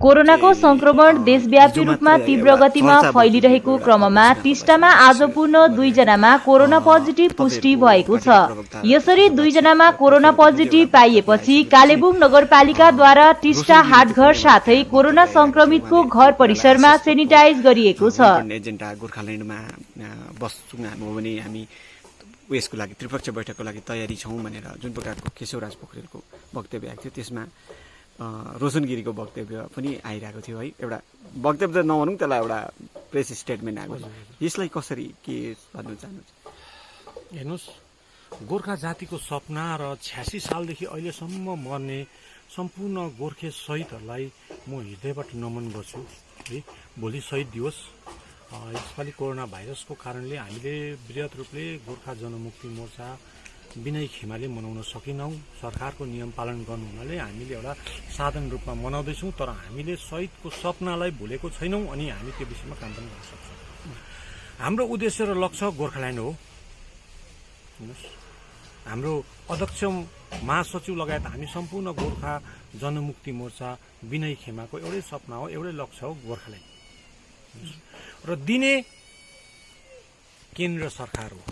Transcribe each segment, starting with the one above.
कोरोनाको संक्रमण देशव्यापी रूपमा तीव्र गतिमा फैलिरहेको क्रममा टिस्टामा आज पुनः 2 जनामा कोरोना पोजिटिभ पुष्टि भएको छ। यसरी 2 जनामा कोरोना पोजिटिभ पाइएपछि कालेबुङ नगरपालिकाद्वारा टिस्टा हाटघर साथै कोरोना संक्रमितको घर परिसरमा सेनिटाइज गरिएको छ। एजेन्डा गोर्खाल्यान्डमा बस्छौँ हामी भने हामी यसको लागि त्रिपक्षीय बैठकको लागि तयारी छौँ भनेर जुन प्रकारको केशवराज पोखरेलको वक्तव्य आएको थियो त्यसमा रोशन गिरीको वक्तव्य पनि आइरहेको थियो है। एउटा वक्तव्य त नभनौँ त्यसलाई एउटा प्रेस स्टेटमेन्ट आएको छ। यसलाई कसरी के भन्न चाहनुहुन्छ? हेर्नुहोस्, गोर्खा जातिको सपना र 86 सालदेखि अहिलेसम्म मर्ने सम्पूर्ण गोर्खे शहीदहरूलाई म हृदयबाट नमन गर्छु है। भोलि शहीद दिवस। यसपालि कोरोना भाइरसको कारणले हामीले वृहत रूपले गोर्खा जनमुक्ति मोर्चा विनय खेमाले मनाउन सकेनौँ। सरकारको नियम पालन गर्नु हुनाले हामीले एउटा साधारण रूपमा मनाउँदैछौँ, तर हामीले शहीदको सपनालाई भुलेको छैनौँ अनि हामी त्यो विषयमा काम पनि गर्न सक्छौँ। हाम्रो उद्देश्य र लक्ष्य गोर्खाल्यान्ड हो। हाम्रो अध्यक्ष महासचिव लगायत हामी सम्पूर्ण गोर्खा जनमुक्ति मोर्चा विनय खेमाको एउटै सपना हो, एउटै लक्ष्य हो गोर्खाल्यान्ड। र दिने केन्द्र सरकार हो।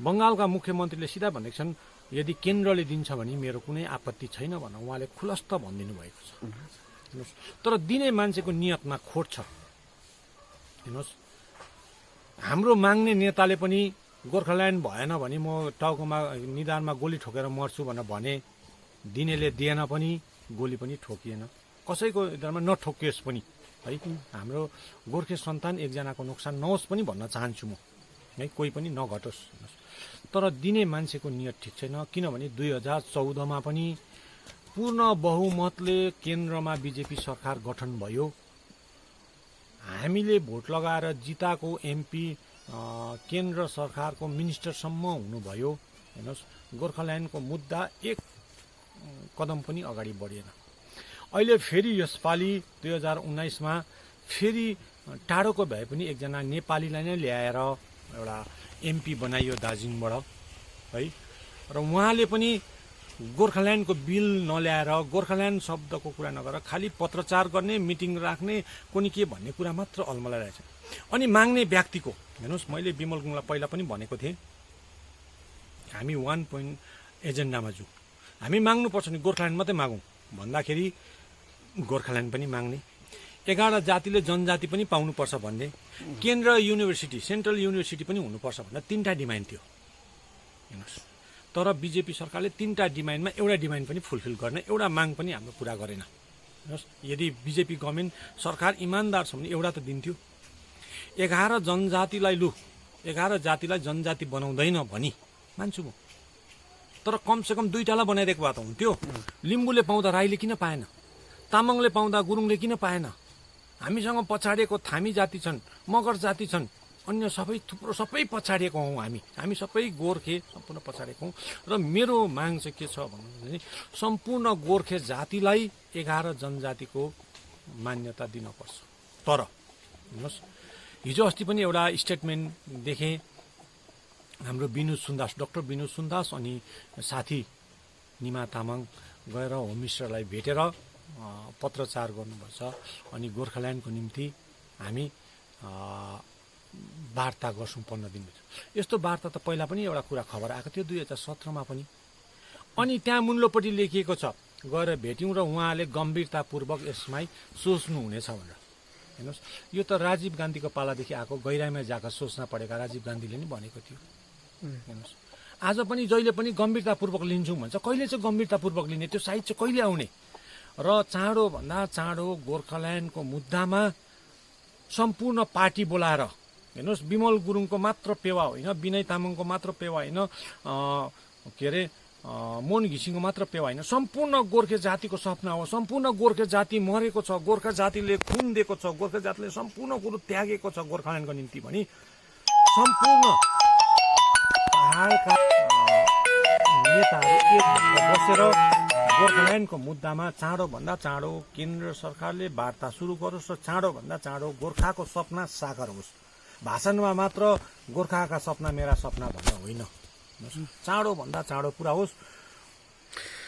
बङ्गालका मुख्यमन्त्रीले सिधा भनेका छन्, यदि केन्द्रले दिन्छ भने मेरो कुनै आपत्ति छैन भनेर उहाँले खुलस्त भनिदिनु भएको छ। हेर्नुहोस्, तर दिने मान्छेको नियतमा खोट छ। हेर्नुहोस्, हाम्रो माग्ने नेताले पनि गोर्खाल्यान्ड भएन भने म टाउकोमा निधारमा गोली ठोकेर मर्छु भनेर भने, दिनेले दिएन पनि गोली पनि ठोकिएन। कसैको निधारमा नठोकियोस् पनि है। हाम्रो गोर्खे सन्तान एकजनाको नोक्सान नहोस् पनि भन्न चाहन्छु म है, कोही पनि नघटोस्। तर दिने मान्छेको नियत ठिक छैन, किनभने 2014मा पनि पूर्ण बहुमतले केन्द्रमा बिजेपी सरकार गठन भयो। हामीले भोट लगाएर जिताएको एमपी केन्द्र सरकारको मिनिस्टरसम्म हुनुभयो। हेर्नुहोस्, गोर्खाल्यान्डको मुद्दा एक कदम पनि अगाडि बढेन। अहिले फेरि यसपालि 2019मा फेरि टाढोको भए पनि एकजना नेपालीलाई नै ल्याएर एउटा एमपी बनाइयो दार्जिलिङबाट है। र उहाँले पनि गोर्खाल्यान्डको बिल नल्याएर, गोर्खाल्यान्ड शब्दको कुरा नगरेर खालि पत्रचार गर्ने, मिटिङ राख्ने, कुनै के भन्ने कुरा मात्र अल्मलाइरहेछ। अनि माग्ने व्यक्तिको हेर्नुहोस्, मैले विमल गुरुङलाई पहिला पनि भनेको थिएँ, हामी 1 पोइन्ट एजेन्डामा जाउँ। हामी माग्नुपर्छ नि गोर्खाल्यान्ड मात्रै मागौँ भन्दाखेरि गोर्खाल्यान्ड पनि माग्ने, 11 जातिले जनजाति पनि पाउनुपर्छ भन्ने, केन्द्र युनिभर्सिटी सेन्ट्रल युनिभर्सिटी पनि हुनुपर्छ भनेर 3टा डिमान्ड थियो। हेर्नुहोस्, तर बिजेपी सरकारले 3टा डिमान्डमा एउटा डिमान्ड पनि फुलफिल गर्ने, एउटा माग पनि हाम्रो पुरा गरेन। हेर्नुहोस्, यदि बिजेपी गभर्मेन्ट सरकार इमान्दार छ भने एउटा त दिन्थ्यो। 11 जनजातिलाई 11 जातिलाई जनजाति बनाउँदैन भनी मान्छु म, तर कमसेकम 2टालाई बनाइदिएको भए त हुन्थ्यो। लिम्बूले पाउँदा राईले किन पाएन? तामाङले पाउँदा गुरुङले किन पाएन? हामीसँग पछाडिएको थामी जाति छन्, मगर जाति छन्, अन्य सबै थुप्रो सबै पछाडिएको हौँ हामी सबै गोर्खे सम्पूर्ण पछाडिएको हौँ। र मेरो माग चाहिँ के छ भने सम्पूर्ण गोर्खे जातिलाई 11 जनजातिको मान्यता दिनुपर्छ। तर हेर्नुहोस्, हिजो अस्ति पनि एउटा स्टेटमेन्ट देखेँ, हाम्रो विनोद सुन्दास, डाक्टर विनोद सुन्दास अनि साथी निमा तामाङ गएर होम मिनिस्टरलाई भेटेर पत्रचार गर्नुपर्छ अनि गोर्खाल्यान्डको निम्ति हामी वार्ता गर्छौँ 15 दिनभित्र। यस्तो वार्ता त पहिला पनि एउटा कुरा खबर आएको थियो 2017मा पनि। अनि त्यहाँ मुन्लोपट्टि लेखिएको छ, गएर भेट्यौँ र उहाँले गम्भीरतापूर्वक यसमै सोच्नुहुनेछ भनेर। हेर्नुहोस्, यो त राजीव गान्धीको पालादेखि आएको, गहिराइमा जाकर सोच्न परेका राजीव गान्धीले नि भनेको थियो। हेर्नुहोस्, आज पनि जहिले पनि गम्भीरतापूर्वक लिन्छौँ भन्छ, कहिले चाहिँ गम्भीरतापूर्वक लिने, त्यो साइड चाहिँ कहिले आउने? र चाँडोभन्दा चाँडो गोर्खाल्यान्डको मुद्दामा सम्पूर्ण पार्टी बोलाएर, हेर्नुहोस्, विमल गुरुङको मात्र पेवा होइन, विनय तामाङको मात्र पेवा होइन, के अरे मोहन घिसिङको मात्र पेवा होइन, सम्पूर्ण गोर्खे जातिको सपना हो। सम्पूर्ण गोर्खे जाति मरेको छ, गोर्खा जातिले खुन दिएको छ, गोर्खा जातिले सम्पूर्ण कुरो त्यागेको छ गोर्खाल्यान्डको निम्ति भनी सम्पूर्ण पहाडका नेताहरू एक बसेर गोर्खाल्यान्डको मुद्दामा चाँडोभन्दा चाँडो केन्द्र सरकारले वार्ता सुरु गरोस् र चाँडोभन्दा चाँडो गोर्खाको सपना साकार होस्। भाषणमा मात्र गोर्खाका सपना मेरा सपना भन्ने होइन, चाँडोभन्दा चाँडो पुरा होस्।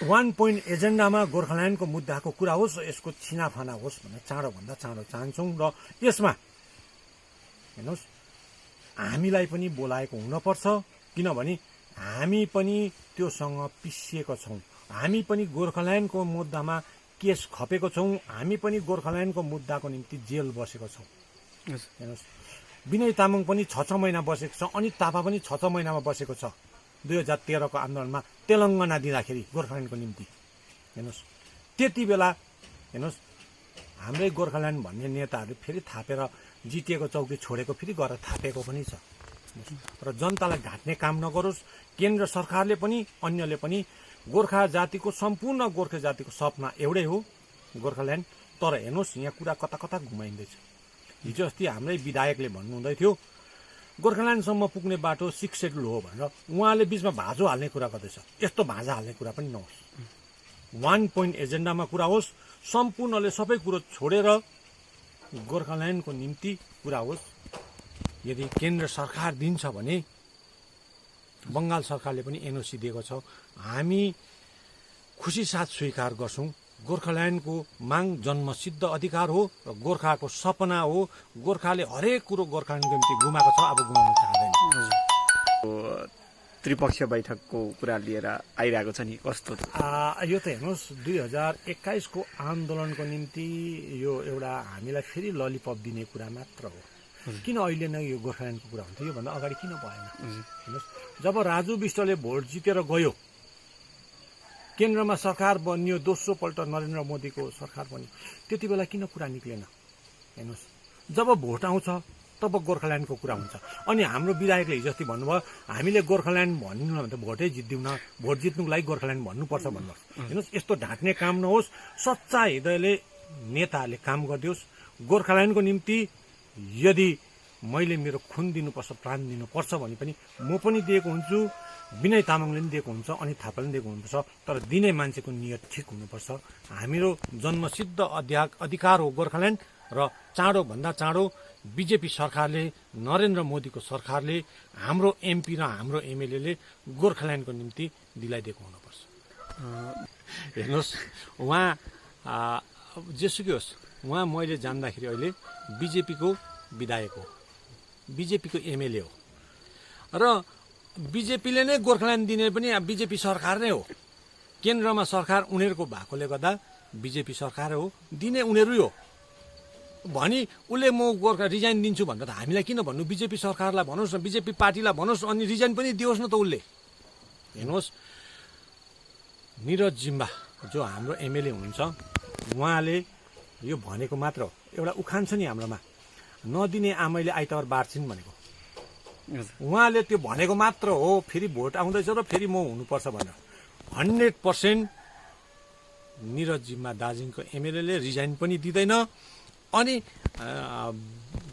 1 पोइन्ट एजेन्डामा गोर्खाल्यान्डको मुद्दाको कुरा होस्, यसको छिनाफाना होस् भनेर चाँडोभन्दा चाँडो चाहन्छौँ। र यसमा हेर्नुहोस्, हामीलाई पनि बोलाएको हुनपर्छ, किनभने हामी पनि त्योसँग पिसिएको छौँ। हामी पनि गोर्खाल्यान्डको मुद्दामा केस खपेको छौँ। हामी पनि गोर्खाल्यान्डको मुद्दाको निम्ति जेल बसेको छौँ। हेर्नुहोस्, विनय तामाङ पनि 6 महिना बसेको छ, अनित थापा पनि 6 महिनामा बसेको छ 2013 को आन्दोलनमा तेलङ्गाना दिँदाखेरि गोर्खाल्यान्डको निम्ति। हेर्नुहोस्, त्यति बेला हेर्नुहोस् हाम्रै गोर्खाल्यान्ड भन्ने नेताहरू फेरि थापेर जिटिएको चौकी छोडेको फेरि गरेर थापेको पनि छ। र जनतालाई ढाँट्ने काम नगरोस्। केन्द्र सरकारले पनि अन्यले पनि गोर्खा जातिको, सम्पूर्ण गोर्खा जातिको सपना एउटै हो, गोर्खाल्यान्ड। तर हेर्नुहोस्, यहाँ कुरा कता कता घुमाइँदैछ। हिजो अस्ति हाम्रै विधायकले भन्नुहुँदै थियो गोर्खाल्यान्डसम्म पुग्ने बाटो 6 सेड्युल हो भनेर। उहाँले बिचमा भाँजो हाल्ने कुरा गर्दैछ। यस्तो भाँजा हाल्ने कुरा पनि नहोस्। 1 पोइन्ट एजेन्डामा कुरा होस्, सम्पूर्णले सबै कुरो छोडेर गोर्खाल्यान्डको निम्ति कुरा होस्। यदि केन्द्र सरकार दिन्छ भने, बङ्गाल सरकारले पनि एनओसी दिएको छ, हामी खुसी साथ स्वीकार गर्छौँ। गोर्खाल्यान्डको माग जन्मसिद्ध अधिकार हो र गोर्खाको सपना हो। गोर्खाले हरेक कुरो गोर्खाल्यान्डको निम्ति गुमाएको छ, अब गुमाउन चाहँदैन। त्रिपक्षीय बैठकको कुरा लिएर आइरहेको छ नि, कस्तो? यो त हेर्नुहोस्, 2021 को आन्दोलनको निम्ति यो एउटा हामीलाई फेरि ललिपप दिने कुरा मात्र हो। किन अहिले नै यो गोर्खाल्यान्डको कुरा हुन्थ्यो? योभन्दा अगाडि किन भएन? हेर्नुहोस्, जब राजु विष्टले भोट जितेर गयो, केन्द्रमा सरकार बनियो, दोस्रो पल्ट नरेन्द्र मोदीको सरकार बन्यो, त्यति बेला किन कुरा निक्लेन? हेर्नुहोस्, जब भोट आउँछ तब गोर्खाल्यान्डको कुरा हुन्छ। अनि हाम्रो विधायकले हिजो अस्ति भन्नुभयो हामीले गोर्खाल्यान्ड भन्नु भने त भोटै जित्दिउँ, भोट जित्नुको लागि गोर्खाल्यान्ड भन्नुपर्छ भन्नुहोस्। हेर्नुहोस्, यस्तो ढाँट्ने काम नहोस्। सच्चा हृदयले नेताहरूले काम गरिदियोस्। गोर्खाल्यान्डको निम्ति यदि मैले मेरो खुन दिनुपर्छ, प्राण दिनुपर्छ भने पनि म पनि दिएको हुन्छु, विनय तामाङले पनि दिएको हुन्छ, अनित थापाले पनि दिएको हुनुपर्छ। तर दिने मान्छेको नियत ठिक हुनुपर्छ। हाम्रो जन्मसिद्ध अधिकार हो गोर्खाल्यान्ड। र चाँडोभन्दा चाँडो बिजेपी सरकारले, नरेन्द्र मोदीको सरकारले, हाम्रो एमपी र हाम्रो एमएलएले गोर्खाल्यान्डको निम्ति दिलाइदिएको हुनुपर्छ। हेर्नुहोस्, उहाँ जेसुकै होस्, उहाँ मैले जान्दाखेरि अहिले बिजेपीको विधायक हो, बिजेपीको एमएलए हो। र बिजेपीले नै गोर्खाल्यान्ड दिने पनि बिजेपी सरकार नै हो। केन्द्रमा सरकार उनीहरूको भएकोले गर्दा बिजेपी सरकार हो, दिने उनीहरू हो भनी उसले म गोर्खा रिजाइन दिन्छु भन्दा त हामीलाई किन भन्नु? बिजेपी सरकारलाई भनोस् न, बिजेपी पार्टीलाई भनोस्, अनि रिजाइन पनि दियोस् न त उसले। हेर्नुहोस्, निरज जिम्बा जो हाम्रो एमएलए हुनुहुन्छ, उहाँले यो भनेको मात्र हो। एउटा उखान छ नि हाम्रोमा, नदिने आमैले आइतबार बाँड्छिन् भनेको। उहाँले त्यो भनेको मात्र हो। फेरि भोट आउँदैछ र फेरि म हुनुपर्छ भनेर 100% निरज जिम्बा दार्जिलिङको एमएलएले रिजाइन पनि दिँदैन। अनि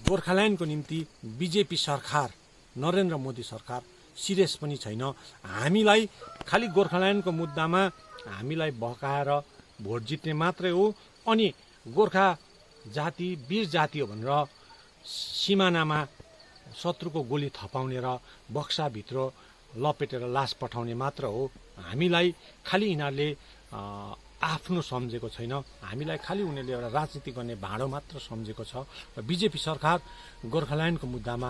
गोर्खाल्यान्डको निम्ति बिजेपी सरकार, नरेन्द्र मोदी सरकार सिरियस पनि छैन। हामीलाई खालि गोर्खाल्यान्डको मुद्दामा हामीलाई बहकाएर भोट जित्ने मात्रै हो। अनि गोर्खा जाति वीर जाति हो भनेर सिमानामा शत्रुको गोली थपाउने र बक्साभित्र लपेटेर लास पठाउने मात्र हो। हामीलाई खालि यिनीहरूले आफ्नो सम्झेको छैन। हामीलाई खालि उनीहरूले एउटा राजनीति गर्ने भाँडो मात्र सम्झेको छ। र बिजेपी सरकार गोर्खाल्यान्डको मुद्दामा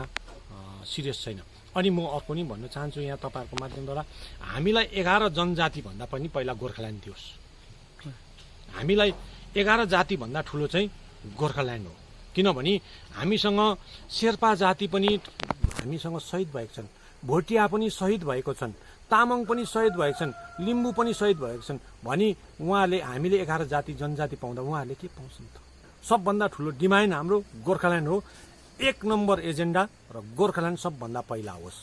सिरियस छैन। अनि म अर्को नि भन्न चाहन्छु यहाँ तपाईँहरूको माध्यमद्वारा, हामीलाई 11 जनजाति भन्दा पनि पहिला गोर्खाल्यान्ड दियोस्। हामीलाई 11 जाति भन्दा ठुलो चाहिँ गोर्खाल्यान्ड हो। किनभने हामीसँग शेर्पा जाति पनि हामीसँग शहीद भएको छन्, भोटिया पनि शहीद भएको छन्, तामाङ पनि शहीद भएको छन्, लिम्बू पनि शहीद भएको छन्। भनी उहाँले हामीले 11 जाति जनजाति पाउँदा उहाँहरूले के पाउँछन् त? सबभन्दा ठुलो डिमान्ड हाम्रो गोर्खाल्यान्ड हो। 1 नम्बर एजेन्डा र गोर्खाल्यान्ड सबभन्दा पहिला होस्।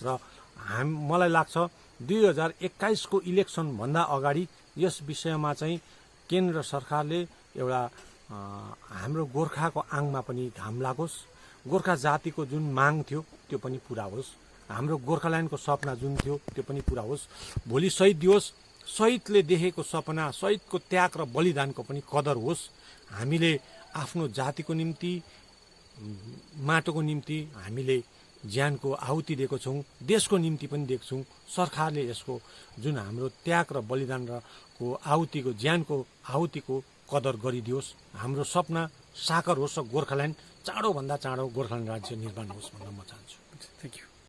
र मलाई लाग्छ 2021 को इलेक्सन भन्दा अगाडि यस विषयमा चाहिँ केन्द्र सरकारले एउटा हाम्रो गोर्खाको आङमा पनि घाम लागोस्। गोर्खा जातिको जुन माग थियो त्यो पनि पुरा होस्। हाम्रो गोर्खाल्यान्डको सपना जुन थियो त्यो पनि पुरा होस्। भोलि शहीद दिवस, शहीदले देखेको सपना, शहीदको त्याग र बलिदानको पनि कदर होस्। हामीले आफ्नो जातिको निम्ति, माटोको निम्ति हामीले ज्यानको आहुति दिएको छौँ, देशको निम्ति पनि दिएको छौँ। सरकारले यसको जुन हाम्रो त्याग र बलिदान र को आहुतिको ज्यानको आहुतिको कदर गरिदियोस्। हाम्रो सपना साकार होस् र गोर्खाल्यान्ड चाँडोभन्दा चाँडो गोर्खाल्यान्ड राज्य निर्माण होस् भन्न म चाहन्छु। Thank you.